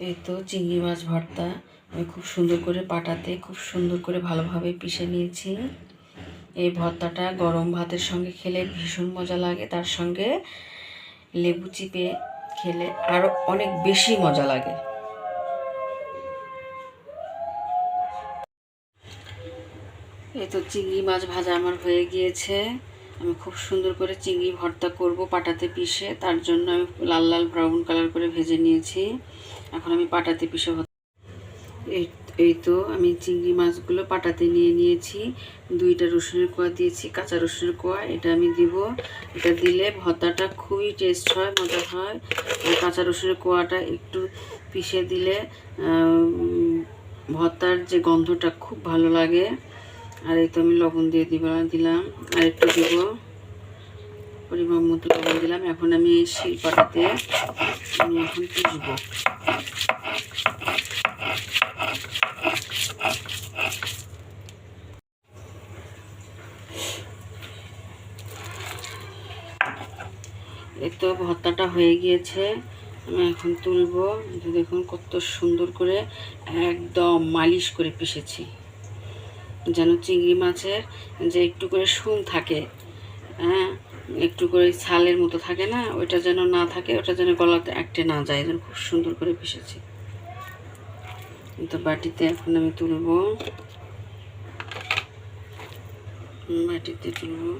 এই তো চিংড়ি মাছ ভর্তা আমি খুব সুন্দর করে পাটাতে খুব সুন্দর করে ভালোভাবে পিষে নিয়েছি। এই ভর্তাটা গরম ভাতের সঙ্গে খেলে ভীষণ মজা লাগে, তার সঙ্গে লেবু চিপে খেলে আরও অনেক বেশি মজা লাগে। এই তো চিংড়ি মাছ ভাজা আমার হয়ে গিয়েছে। আমি খুব সুন্দর করে চিংড়ি ভর্তা করব পাটাতে পিষে, তার জন্য আমি লাল লাল ব্রাউন কালার করে ভেজে নিয়েছি। এখন আমি পাটাতে পিষে এই তো আমি চিংড়ি মাছগুলো পাটাতে নিয়ে নিয়েছি। 2টা রসুনের কোয়া দিয়েছি, কাঁচা রসুনের কোয়া, এটা আমি দিব। এটা দিলে ভর্তাটা খুবই টেস্ট হয়, মজা হয়। কাঁচা রসুনের কোয়াটা একটু পিষে দিলে ভর্তার যে গন্ধটা খুব ভালো লাগে। আর এই তো আমি লবণ দিয়ে দিলাম, আর একটু দিব, পরিমাণ মতো লবণ দিলাম। এখন আমি এই শিলপাটাতে আমি এখন পিষবো। এই তো ভর্তাটা হয়ে গিয়েছে, আমি এখন তুলবো। দেখুন কত সুন্দর করে একদম মালিশ করে পিষেছি, যেন চিংড়ি মাছের যে একটু করে শুন থাকে, হ্যাঁ, একটু করে ছালের মতো থাকে না, ওইটা যেন না থাকে, ওটা যেন গলাতে আটকে না যায়, যেন খুব সুন্দর করে পিষেছি। তো বাটিতে এখন আমি তুলবো, বাটিতে তুলবো।